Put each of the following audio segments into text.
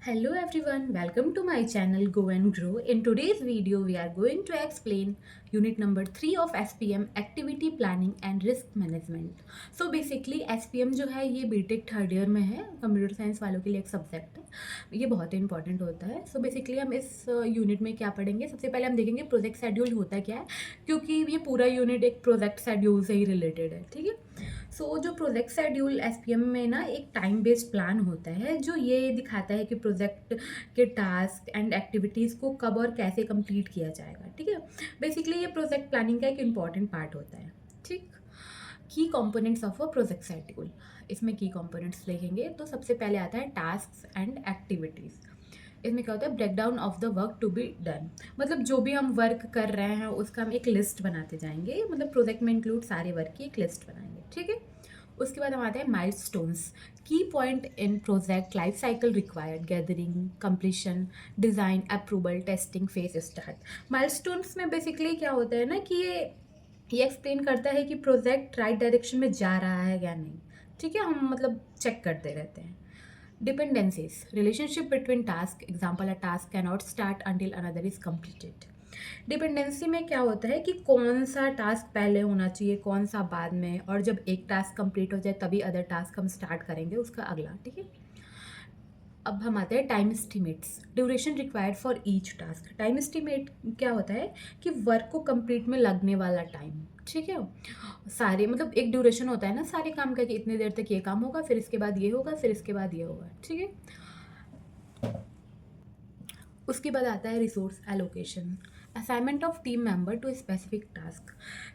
Hello everyone, welcome to my channel Go and Grow. In today's video, we are going to explain unit number 3 of SPM Activity Planning and Risk Management. So basically SPM जो है ये BTech third year में है, computer science वालों के लिए एक subject है, ये बहुत ही इंपॉर्टेंट होता है. सो बेसिकली हम इस यूनिट में क्या पढ़ेंगे, सबसे पहले हम देखेंगे प्रोजेक्ट शेड्यूल होता क्या है, क्योंकि ये पूरा यूनिट एक प्रोजेक्ट शेड्यूल से ही रिलेटेड है. ठीक है. सो जो प्रोजेक्ट शेड्यूल एसपीएम में ना एक टाइम बेस्ड प्लान होता है जो ये दिखाता है कि प्रोजेक्ट के टास्क एंड एक्टिविटीज़ को कब और कैसे कंप्लीट किया जाएगा. ठीक है. बेसिकली ये प्रोजेक्ट प्लानिंग का एक इम्पॉर्टेंट पार्ट होता है. ठीक. की components of a project schedule, इसमें की कंपोनेंट्स देखेंगे तो सबसे पहले आता है टास्क एंड एक्टिविटीज़. इसमें क्या होता है, break down of the work to be done, मतलब जो भी हम वर्क कर रहे हैं उसका हम एक लिस्ट बनाते जाएंगे, मतलब प्रोजेक्ट में इंक्लूड सारे वर्क की एक लिस्ट बनाएंगे. ठीक है. उसके बाद हम आते हैं माइलस्टोन्स, की point in project life cycle required gathering, completion, design, approval, testing, phase start. Milestones में बेसिकली क्या होता है ना कि ये एक्सप्लेन करता है कि प्रोजेक्ट राइट डायरेक्शन में जा रहा है या नहीं. ठीक है. हम मतलब चेक करते रहते हैं. Dependencies, relationship between task, example a task can not start until another is completed. Dependency में क्या होता है कि कौन सा टास्क पहले होना चाहिए, कौन सा बाद में, और जब एक टास्क कंप्लीट हो जाए तभी अदर टास्क हम स्टार्ट करेंगे उसका अगला. ठीक है. अब हम आते हैं time estimates, duration required for each task. Time estimate क्या होता है कि वर्क को कंप्लीट में लगने वाला टाइम. ठीक है. सारे मतलब एक ड्यूरेशन होता है ना सारे काम का कि इतनी देर तक ये काम होगा, फिर इसके बाद ये होगा, फिर इसके बाद ये होगा. ठीक है. उसके बाद आता है resource allocation, assignment of team member to specific task.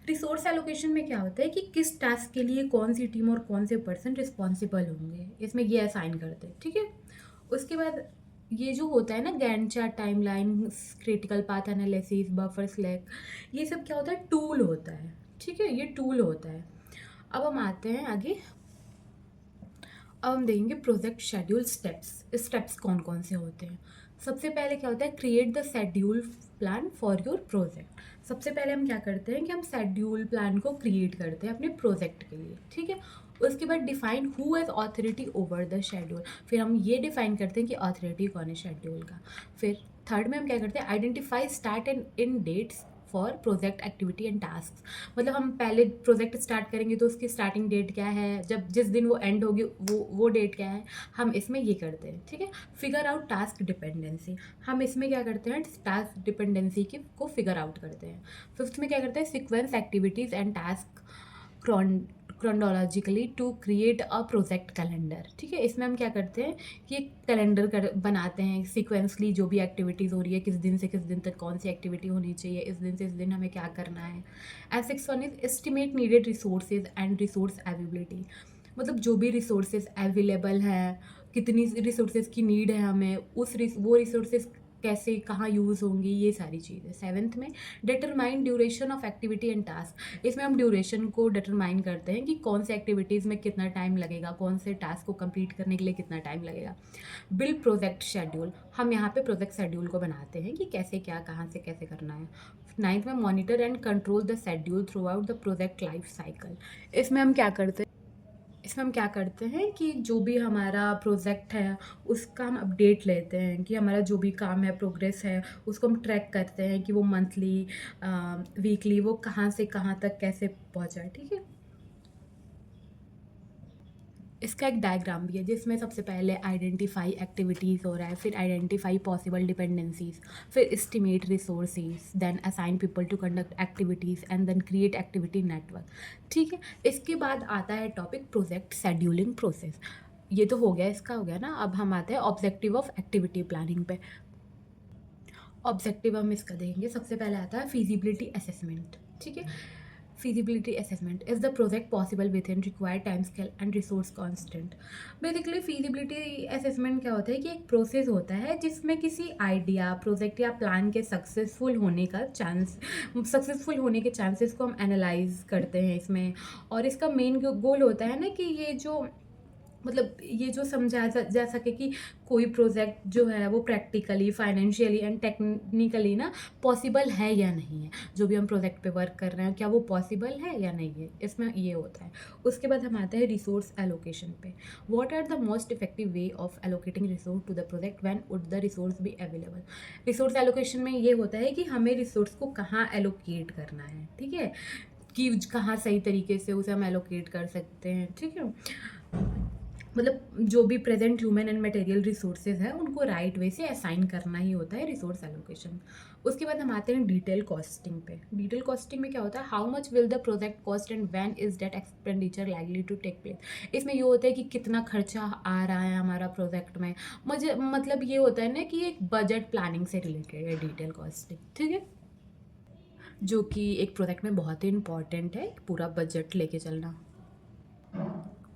Resource allocation में क्या होता है कि किस टास्क के लिए कौन सी टीम और कौन से पर्सन रिस्पॉन्सिबल होंगे, इसमें ये असाइन करते हैं. ठीक है. उसके बाद ये जो होता है ना Gantt chart, timeline, critical path analysis, buffer slack, ये सब क्या होता है, टूल होता है. ठीक है. ये टूल होता है. अब हम आते हैं आगे. अब हम देखेंगे प्रोजेक्ट शेड्यूल स्टेप्स. स्टेप्स कौन कौन से होते हैं. सबसे पहले क्या होता है, create the schedule plan for your project. सबसे पहले हम क्या करते हैं कि हम शेड्यूल प्लान को क्रिएट करते हैं अपने प्रोजेक्ट के लिए. ठीक है. उसके बाद define who has authority over the schedule. फिर हम ये डिफाइन करते हैं कि ऑथोरिटी कौन है शेड्यूल का. फिर थर्ड में हम क्या करते हैं, identify start and end dates for project activity and task. मतलब हम पहले प्रोजेक्ट स्टार्ट करेंगे तो उसकी स्टार्टिंग डेट क्या है, जब जिस दिन वो एंड होगी वो डेट क्या है, हम इसमें ये करते हैं. ठीक है. फिगर आउट टास्क डिपेंडेंसी, हम इसमें क्या करते हैं, टास्क डिपेंडेंसी की को फिगर आउट करते हैं. फिफ्थ में क्या करते हैं, sequence activities and task chronologically to create a project calendar. ठीक है. इसमें हम क्या करते हैं कि एक कैलेंडर बनाते हैं सीक्वेंसली, जो भी एक्टिविटीज़ हो रही है, किस दिन से किस दिन तक कौन सी एक्टिविटी होनी चाहिए, इस दिन से इस दिन हमें क्या करना है. And six one is estimate needed resources and resource availability, मतलब जो भी रिसोर्सेज अवेलेबल हैं, कितनी रिसोर्सेज की नीड है हमें, वो रिसोर्सेज कैसे कहाँ यूज़ होंगी, ये सारी चीज़ें. सेवन्थ में determine duration of activity and task. इसमें हम ड्यूरेशन को डिटरमाइन करते हैं कि कौन से एक्टिविटीज़ में कितना टाइम लगेगा, कौन से टास्क को कंप्लीट करने के लिए कितना टाइम लगेगा. बिल्ड प्रोजेक्ट शेड्यूल, हम यहाँ पे प्रोजेक्ट शेड्यूल को बनाते हैं कि कैसे क्या कहाँ से कैसे करना है. नाइन्थ में monitor and control the schedule through out the project life cycle. इसमें हम क्या करते हैं, इसमें हम क्या करते हैं कि जो भी हमारा प्रोजेक्ट है उसका हम अपडेट लेते हैं कि हमारा जो भी काम है, प्रोग्रेस है, उसको हम ट्रैक करते हैं कि वो मंथली, वीकली वो कहाँ से कहाँ तक कैसे पहुँचा है. ठीक है. इसका एक डायग्राम भी है जिसमें सबसे पहले आइडेंटिफाई एक्टिविटीज़ हो रहा है, फिर आइडेंटिफाई पॉसिबल डिपेंडेंसीज, फिर estimate resources, then assign people to conduct activities and then create activity network. ठीक है. इसके बाद आता है टॉपिक प्रोजेक्ट शेड्यूलिंग प्रोसेस. ये तो हो गया, इसका हो गया ना. अब हम आते हैं ऑब्जेक्टिव ऑफ एक्टिविटी प्लानिंग पे. ऑब्जेक्टिव हम इसका देखेंगे. सबसे पहले आता है फिजिबिलिटी असेसमेंट. ठीक है. feasibility assessment, is the project possible within required time scale and resource constant. Basically feasibility assessment क्या होता है कि एक प्रोसेस होता है जिसमें किसी आइडिया, प्रोजेक्ट या प्लान के सक्सेसफुल होने के चांसेस को हम एनालाइज करते हैं इसमें. और इसका मेन गोल होता है ना कि ये जो मतलब ये जो समझाया जा सके कि कोई प्रोजेक्ट जो है वो प्रैक्टिकली, फाइनेंशियली एंड टेक्निकली ना पॉसिबल है या नहीं है। जो भी हम प्रोजेक्ट पे वर्क कर रहे हैं, क्या वो पॉसिबल है या नहीं है, इसमें ये होता है। उसके बाद हम आते हैं रिसोर्स एलोकेशन पे। What are the most effective way of allocating resource to the project when would the resource be available. Resource allocation में ये होता है कि हमें रिसोर्स को कहाँ एलोकेट करना है, ठीक है, कि कहाँ सही तरीके से उसे हम एलोकेट कर सकते हैं, ठीक है। मतलब जो भी present human and material resources है उनको राइट वे से असाइन करना ही होता है रिसोर्स एलोकेशन। उसके बाद हम आते हैं डिटेल कॉस्टिंग पे। डिटेल कॉस्टिंग में क्या होता है, how much will the project cost and when is that expenditure likely to take place. इसमें ये होता है कि कितना खर्चा आ रहा है हमारा प्रोजेक्ट में। मुझे मतलब ये होता है ना कि एक बजट प्लानिंग से रिलेटेड है डिटेल कॉस्टिंग, ठीक है, जो कि एक प्रोजेक्ट में बहुत ही इंपॉर्टेंट है, पूरा बजट लेके चलना।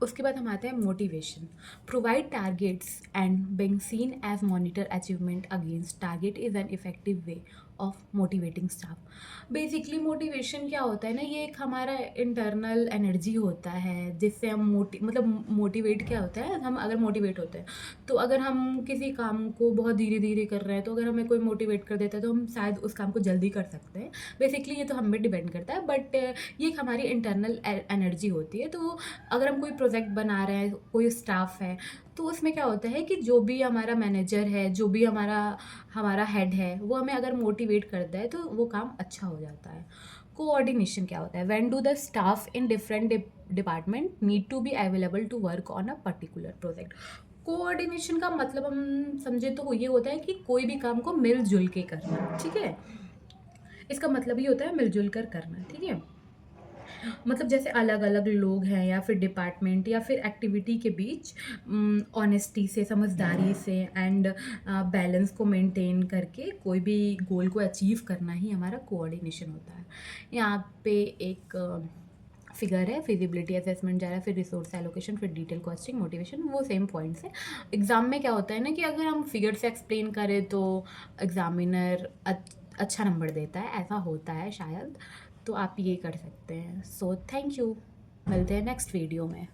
उसके बाद हम आते हैं motivation. Provide targets and being seen as monitor achievement against target is an effective way of motivating staff. Basically motivation क्या होता है ना, ये एक हमारा इंटरनल एनर्जी होता है जिससे हम मतलब मोटिवेट क्या होता है, हम अगर मोटिवेट होते हैं तो अगर हम किसी काम को बहुत धीरे धीरे कर रहे हैं तो अगर हमें कोई मोटिवेट कर देता है तो हम शायद उस काम को जल्दी कर सकते हैं। बेसिकली ये तो हम पे डिपेंड करता है, बट ये एक हमारी इंटरनल एनर्जी होती है। तो अगर हम कोई प्रोजेक्ट बना रहे हैं, कोई स्टाफ है, तो उसमें क्या होता है कि जो भी हमारा मैनेजर है, जो भी हमारा हमारा हेड है, वो हमें अगर मोटिवेट करता है तो वो काम अच्छा हो जाता है। कोऑर्डिनेशन क्या होता है, when do the staff in different department need to be available to work on a particular project. Coordination का मतलब हम समझे तो ये होता है कि कोई भी काम को मिलजुल के करना, ठीक है। इसका मतलब ये होता है मिलजुल कर करना, ठीक है। मतलब जैसे अलग अलग लोग हैं या फिर डिपार्टमेंट या फिर एक्टिविटी के बीच ऑनेस्टी से, समझदारी से एंड बैलेंस को मेंटेन करके कोई भी गोल को अचीव करना ही हमारा कोऑर्डिनेशन होता है। यहाँ पे एक फिगर है, फिजिबिलिटी असेसमेंट जा रहा है, फिर रिसोर्स एलोकेशन, फिर डिटेल कॉस्टिंग, मोटिवेशन, वो सेम पॉइंट्स है। एग्जाम में क्या होता है ना कि अगर हम फिगर से एक्सप्लेन करें तो एग्जामिनर अच्छा नंबर देता है, ऐसा होता है शायद। तो आप ये कर सकते हैं। सो थैंक यू, मिलते हैं नेक्स्ट वीडियो में।